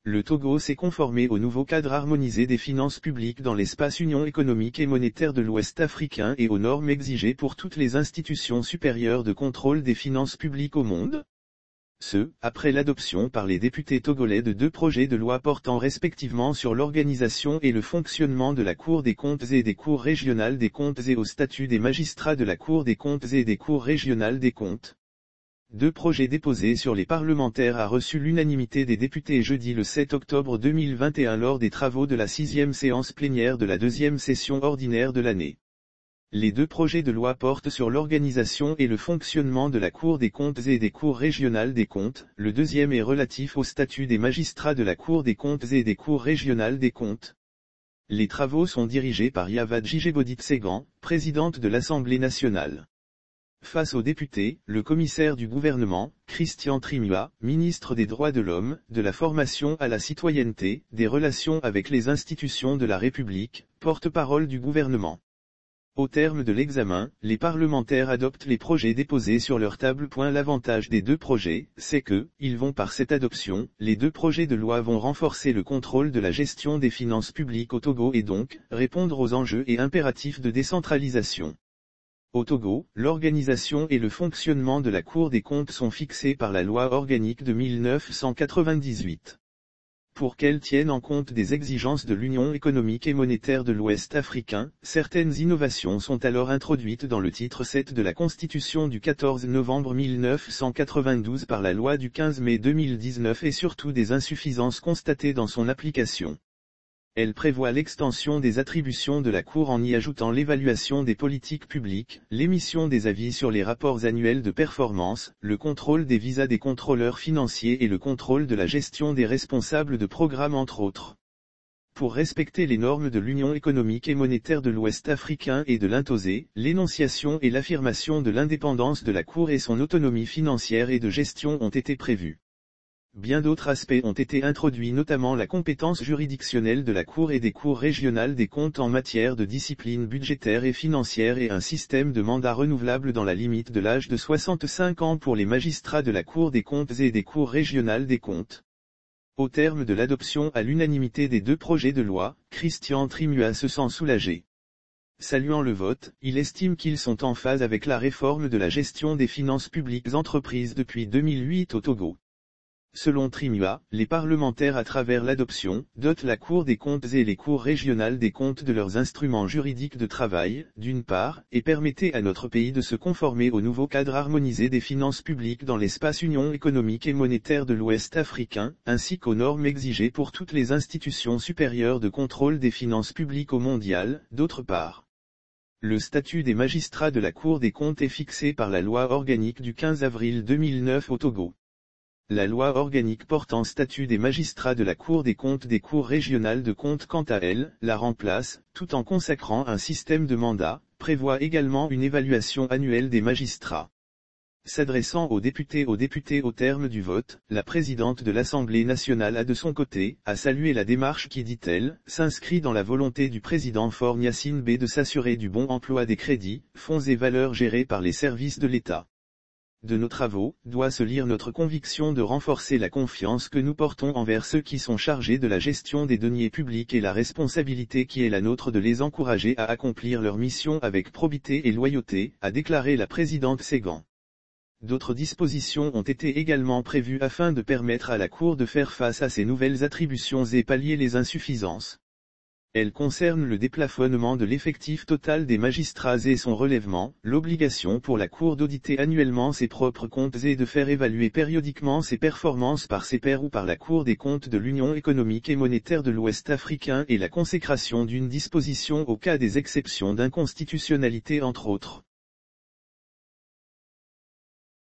Le Togo s'est conformé au nouveau cadre harmonisé des finances publiques dans l'espace Union économique et monétaire de l'Ouest africain et aux normes exigées pour toutes les institutions supérieures de contrôle des finances publiques au monde. Ce, après l'adoption par les députés togolais de 2 projets de loi portant respectivement sur l'organisation et le fonctionnement de la Cour des comptes et des cours régionales des comptes et au statut des magistrats de la Cour des comptes et des cours régionales des comptes. 2 projets déposés sur les parlementaires a reçu l'unanimité des députés jeudi le 7 octobre 2021 lors des travaux de la 6e séance plénière de la 2e session ordinaire de l'année. Les 2 projets de loi portent sur l'organisation et le fonctionnement de la Cour des comptes et des cours régionales des comptes, le deuxième est relatif au statut des magistrats de la Cour des comptes et des cours régionales des comptes. Les travaux sont dirigés par Yavad Djigebodit Ségan, présidente de l'Assemblée nationale. Face aux députés, le commissaire du gouvernement, Christian Trimua, ministre des Droits de l'Homme, de la formation à la citoyenneté, des relations avec les institutions de la République, porte-parole du gouvernement. Au terme de l'examen, les parlementaires adoptent les projets déposés sur leur table. L'avantage des 2 projets, c'est que, ils vont par cette adoption, les 2 projets de loi vont renforcer le contrôle de la gestion des finances publiques au Togo et donc, répondre aux enjeux et impératifs de décentralisation. Au Togo, l'organisation et le fonctionnement de la Cour des comptes sont fixés par la loi organique de 1998. Pour qu'elle tienne en compte des exigences de l'Union économique et monétaire de l'Ouest africain, certaines innovations sont alors introduites dans le titre 7 de la Constitution du 14 novembre 1992 par la loi du 15 mai 2019 et surtout des insuffisances constatées dans son application. Elle prévoit l'extension des attributions de la Cour en y ajoutant l'évaluation des politiques publiques, l'émission des avis sur les rapports annuels de performance, le contrôle des visas des contrôleurs financiers et le contrôle de la gestion des responsables de programmes entre autres. Pour respecter les normes de l'Union économique et monétaire de l'Ouest africain et de l'INTOSE, l'énonciation et l'affirmation de l'indépendance de la Cour et son autonomie financière et de gestion ont été prévues. Bien d'autres aspects ont été introduits, notamment la compétence juridictionnelle de la Cour et des cours régionales des comptes en matière de discipline budgétaire et financière et un système de mandat renouvelable dans la limite de l'âge de 65 ans pour les magistrats de la Cour des comptes et des cours régionales des comptes. Au terme de l'adoption à l'unanimité des 2 projets de loi, Christian Trimua se sent soulagé. Saluant le vote, il estime qu'ils sont en phase avec la réforme de la gestion des finances publiques entreprise depuis 2008 au Togo. Selon Trimua, les parlementaires à travers l'adoption, dotent la Cour des comptes et les cours régionales des comptes de leurs instruments juridiques de travail, d'une part, et permettaient à notre pays de se conformer au nouveau cadre harmonisé des finances publiques dans l'espace Union économique et monétaire de l'Ouest africain, ainsi qu'aux normes exigées pour toutes les institutions supérieures de contrôle des finances publiques au mondial, d'autre part. Le statut des magistrats de la Cour des comptes est fixé par la loi organique du 15 avril 2009 au Togo. La loi organique portant statut des magistrats de la Cour des comptes des cours régionales de comptes quant à elle, la remplace, tout en consacrant un système de mandat, prévoit également une évaluation annuelle des magistrats. S'adressant aux députés au terme du vote, la présidente de l'Assemblée nationale a de son côté, salué la démarche qui, dit-elle, s'inscrit dans la volonté du président Faure Gnassingbé de s'assurer du bon emploi des crédits, fonds et valeurs gérés par les services de l'État. De nos travaux, doit se lire notre conviction de renforcer la confiance que nous portons envers ceux qui sont chargés de la gestion des deniers publics et la responsabilité qui est la nôtre de les encourager à accomplir leur mission avec probité et loyauté, a déclaré la présidente Ségan. D'autres dispositions ont été également prévues afin de permettre à la Cour de faire face à ces nouvelles attributions et pallier les insuffisances. Elles concernent le déplafonnement de l'effectif total des magistrats et son relèvement, l'obligation pour la Cour d'auditer annuellement ses propres comptes et de faire évaluer périodiquement ses performances par ses pairs ou par la Cour des comptes de l'Union économique et monétaire de l'Ouest africain et la consécration d'une disposition au cas des exceptions d'inconstitutionnalité entre autres.